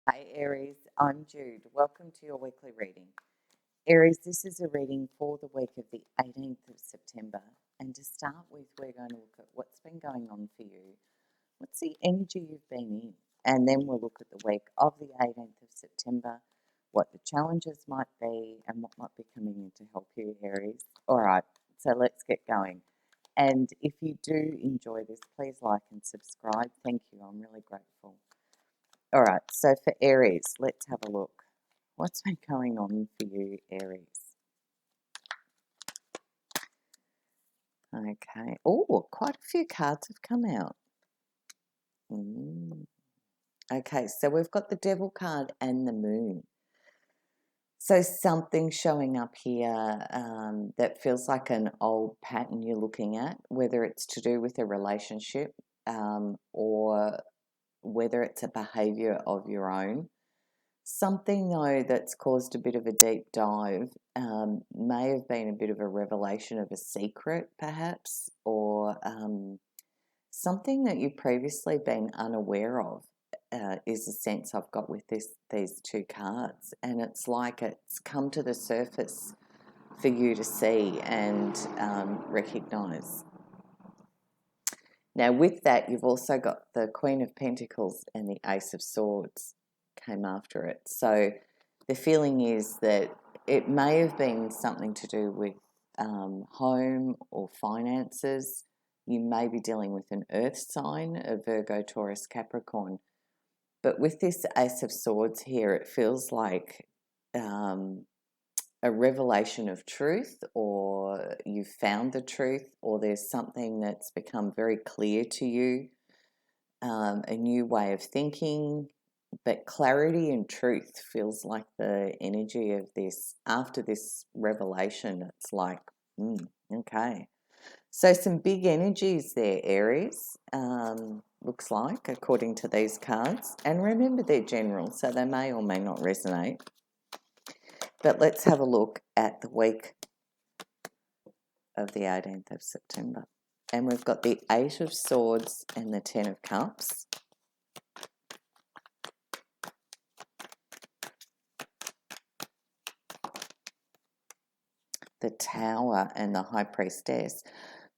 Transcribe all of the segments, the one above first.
Hi Aries, I'm Jude. Welcome to your weekly reading. Aries, this is a reading for the week of the 18th of September. And to start with, we're going to look at what's been going on for you. What's the energy you've been in? And then we'll look at the week of the 18th of September, what the challenges might be, and what might be coming in to help you, Aries. All right, so let's get going. And if you do enjoy this, please like and subscribe. Thank you, I'm really grateful. All right, so for Aries, let's have a look. What's been going on for you, Aries? Okay. Oh, quite a few cards have come out. Okay, so we've got the Devil card and the Moon. So something showing up here that feels like an old pattern you're looking at, whether it's to do with a relationship or whether it's a behavior of your own. Something, though, that's caused a bit of a deep dive may have been a bit of a revelation of a secret, perhaps, or something that you've previously been unaware of, is the sense I've got with these two cards. And it's like it's come to the surface for you to see and recognise. Now, with that, you've also got the Queen of Pentacles and the Ace of Swords came after it. So the feeling is that it may have been something to do with home or finances. You may be dealing with an earth sign, a Virgo, Taurus, Capricorn. But with this Ace of Swords here, it feels like a revelation of truth, or you've found the truth, or there's something that's become very clear to you, a new way of thinking. But clarity and truth feels like the energy of this. After this revelation, it's like, okay. So some big energies there, Aries, looks like, according to these cards. And remember, they're general, so they may or may not resonate. But let's have a look at the week of the 18th of September. And we've got the Eight of Swords and the Ten of Cups. The Tower and the High Priestess.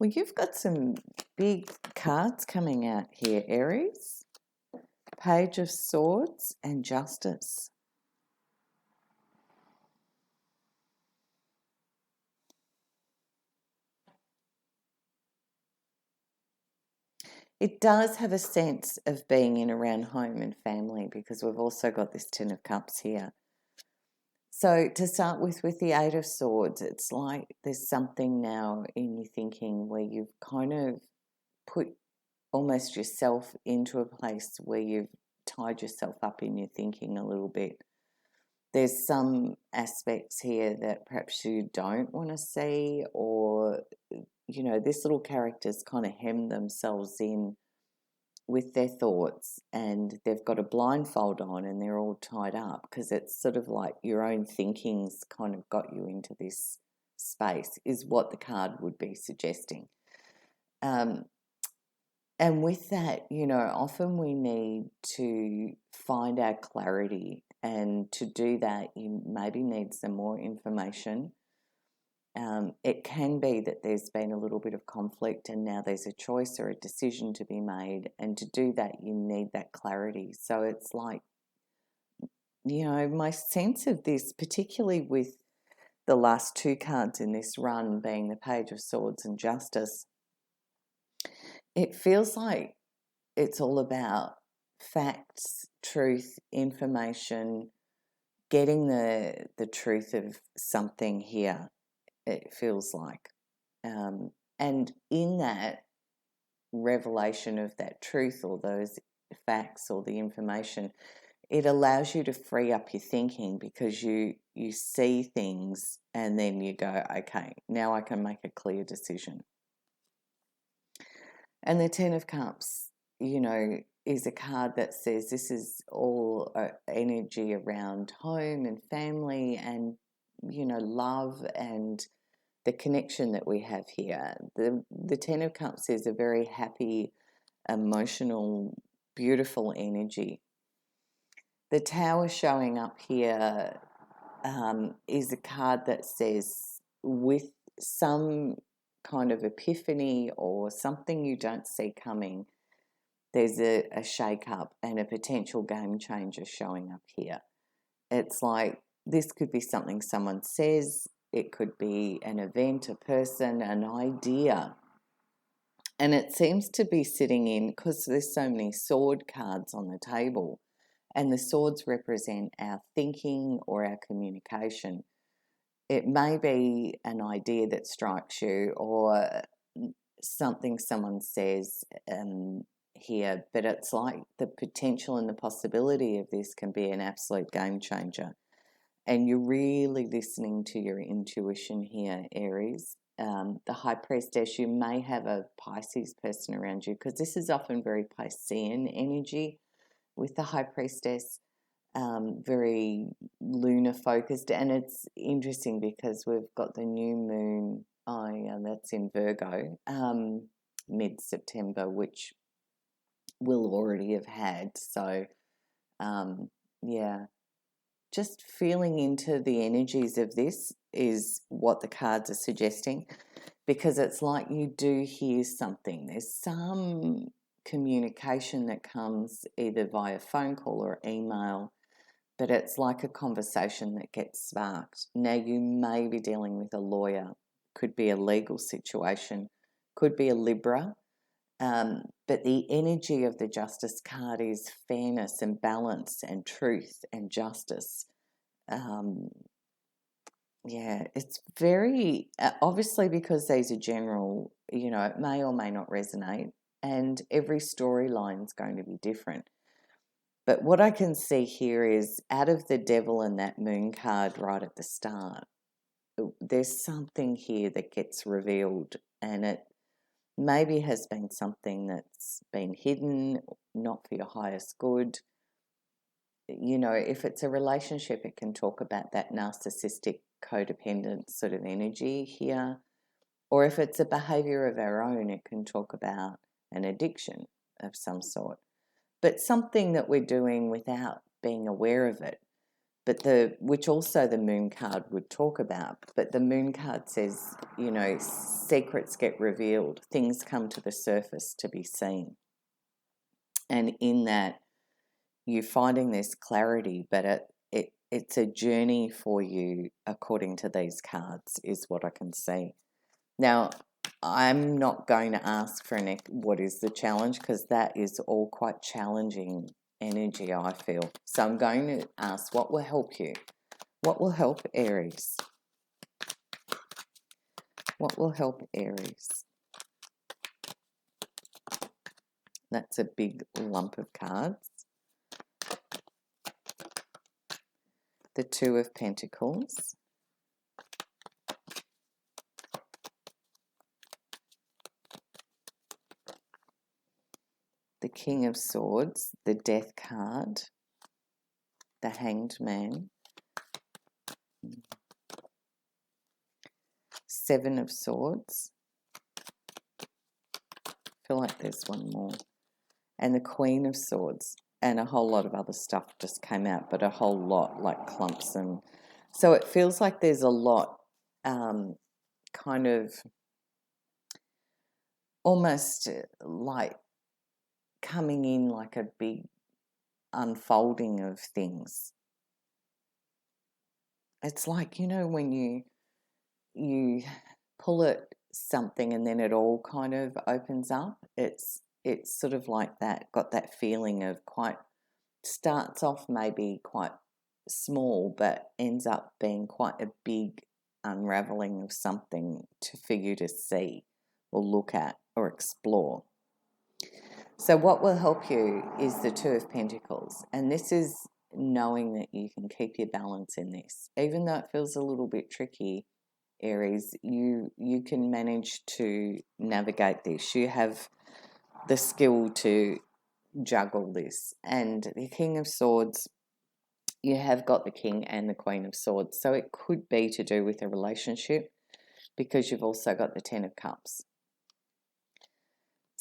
Well, you've got some big cards coming out here, Aries. Page of Swords and Justice. It does have a sense of being in around home and family, because we've also got this Ten of Cups here. So to start with the Eight of Swords, it's like there's something now in your thinking where you've kind of put almost yourself into a place where you've tied yourself up in your thinking a little bit. There's some aspects here that perhaps you don't want to see, or, you know, this little character's kind of hemmed themselves in with their thoughts, and they've got a blindfold on and they're all tied up, because it's sort of like your own thinking's kind of got you into this space, is what the card would be suggesting. And with that, you know, often we need to find our clarity, and to do that, you maybe need some more information. It can be that there's been a little bit of conflict and now there's a choice or a decision to be made. And to do that, you need that clarity. So it's like, you know, my sense of this, particularly with the last two cards in this run being the Page of Swords and Justice, it feels like it's all about facts, truth, information, getting the truth of something here, it feels like. And in that revelation of that truth, or those facts or the information, it allows you to free up your thinking, because you see things and then you go, okay, now I can make a clear decision. And the Ten of Cups, you know, is a card that says this is all energy around home and family and, you know, love and the connection that we have here. The Ten of Cups is a very happy, emotional, beautiful energy. The Tower showing up here is a card that says with some kind of epiphany or something you don't see coming, there's a shake-up and a potential game changer showing up here. It's like this could be something someone says, it could be an event, a person, an idea. And it seems to be sitting in, because there's so many sword cards on the table, and the swords represent our thinking or our communication. It may be an idea that strikes you or something someone says here, but it's like the potential and the possibility of this can be an absolute game changer. And you're really listening to your intuition here, Aries. The High Priestess, you may have a Pisces person around you, because this is often very Piscean energy with the High Priestess, very lunar focused. And it's interesting because we've got the new moon, that's in Virgo, mid-September, which we'll already have had. So, yeah. Just feeling into the energies of this is what the cards are suggesting, because it's like you do hear something. There's some communication that comes either via phone call or email, but it's like a conversation that gets sparked. Now, you may be dealing with a lawyer, could be a legal situation, could be a Libra, but the energy of the Justice card is fairness and balance and truth and justice. Yeah, it's very, obviously, because these are general, it may or may not resonate, and every storyline is going to be different. But what I can see here is, out of the Devil and that Moon card right at the start, there's something here that gets revealed, and it maybe has been something that's been hidden, not for your highest good. If it's a relationship, it can talk about that narcissistic, codependent sort of energy here. Or if it's a behavior of our own, it can talk about an addiction of some sort. But something that we're doing without being aware of it. But which also the Moon card would talk about. But the Moon card says, secrets get revealed, things come to the surface to be seen. And in that, you're finding this clarity, but it's a journey for you according to these cards, is what I can see. Now, I'm not going to ask for what is the challenge, because that is all quite challenging energy, I feel. So I'm going to ask, what will help you? What will help Aries? What will help Aries? That's a big lump of cards. The Two of Pentacles. The King of Swords, the Death card, the Hanged Man, Seven of Swords. I feel like there's one more. And the Queen of Swords, and a whole lot of other stuff just came out, but a whole lot, like clumps. And so it feels like there's a lot kind of almost like coming in like a big unfolding of things. It's like, when you pull at something and then it all kind of opens up. It's sort of like that, got that feeling of starts off maybe quite small, but ends up being quite a big unraveling of something for you to see or look at or explore. So what will help you is the Two of Pentacles, and this is knowing that you can keep your balance in this. Even though it feels a little bit tricky, Aries, you can manage to navigate this. You have the skill to juggle this. And the King of Swords, you have got the King and the Queen of Swords. So it could be to do with a relationship, because you've also got the Ten of Cups.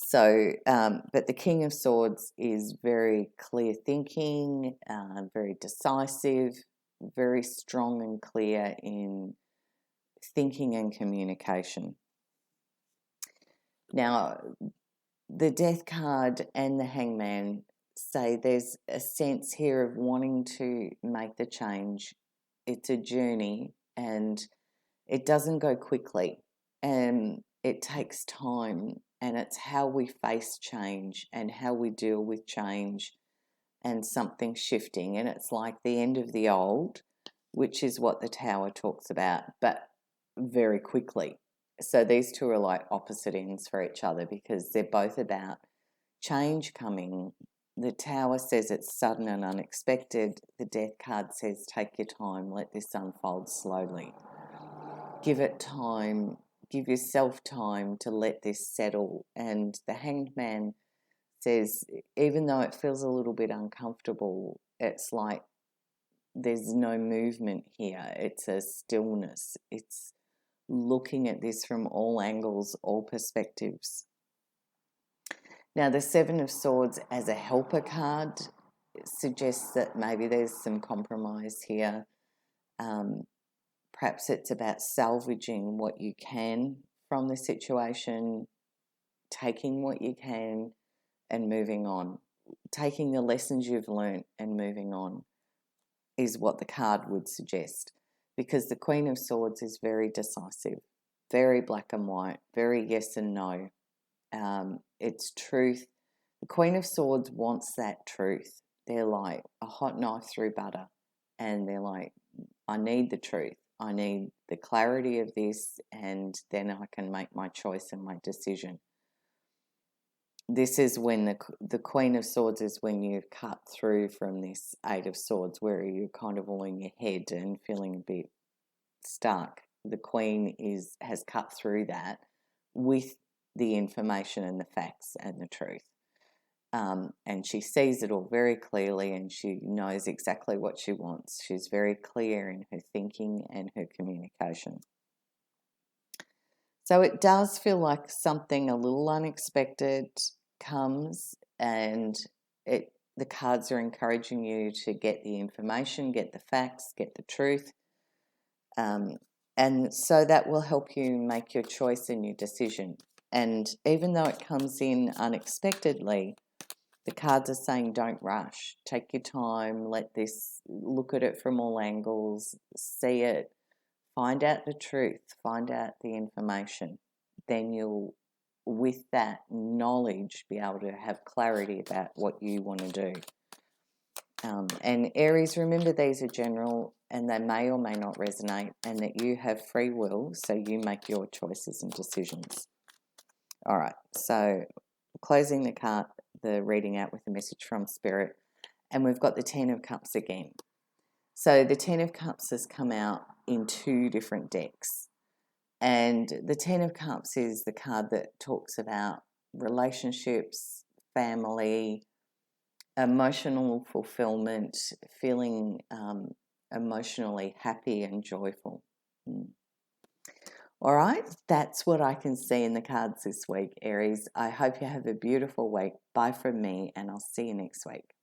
So, but the King of Swords is very clear thinking, very decisive, very strong and clear in thinking and communication. Now, the Death card and the Hangman say there's a sense here of wanting to make the change. It's a journey and it doesn't go quickly, and it takes time, and it's how we face change and how we deal with change and something shifting. And it's like the end of the old, which is what the Tower talks about, but very quickly. So these two are like opposite ends for each other because they're both about change coming. The Tower says it's sudden and unexpected. The Death card says take your time, let this unfold slowly. Give it time, give yourself time to let this settle. And the Hanged Man says, even though it feels a little bit uncomfortable, it's like there's no movement here. It's a stillness. It's looking at this from all angles, all perspectives. Now, the Seven of Swords as a helper card suggests that maybe there's some compromise here. Perhaps it's about salvaging what you can from the situation, taking what you can and moving on. Taking the lessons you've learnt and moving on is what the card would suggest, because the Queen of Swords is very decisive, very black and white, very yes and no. It's truth. The Queen of Swords wants that truth. They're like a hot knife through butter, and they're like, I need the truth. I need the clarity of this, and then I can make my choice and my decision. This is when the Queen of Swords is when you've cut through from this Eight of Swords, where you're kind of all in your head and feeling a bit stuck. The Queen has cut through that with the information and the facts and the truth. And she sees it all very clearly, and she knows exactly what she wants. She's very clear in her thinking and her communication. So it does feel like something a little unexpected comes, and the cards are encouraging you to get the information, get the facts, get the truth. And so that will help you make your choice and your decision. And even though it comes in unexpectedly, the cards are saying don't rush. Take your time, look at it from all angles, see it, find out the truth, find out the information. Then you'll, with that knowledge, be able to have clarity about what you want to do. And Aries, remember these are general and they may or may not resonate, and that you have free will, so you make your choices and decisions. All right, so closing the reading out with a message from Spirit, and we've got the Ten of Cups again. So the Ten of Cups has come out in two different decks, and the Ten of Cups is the card that talks about relationships, family, emotional fulfillment, feeling emotionally happy and joyful. All right, that's what I can see in the cards this week, Aries. I hope you have a beautiful week. Bye from me, and I'll see you next week.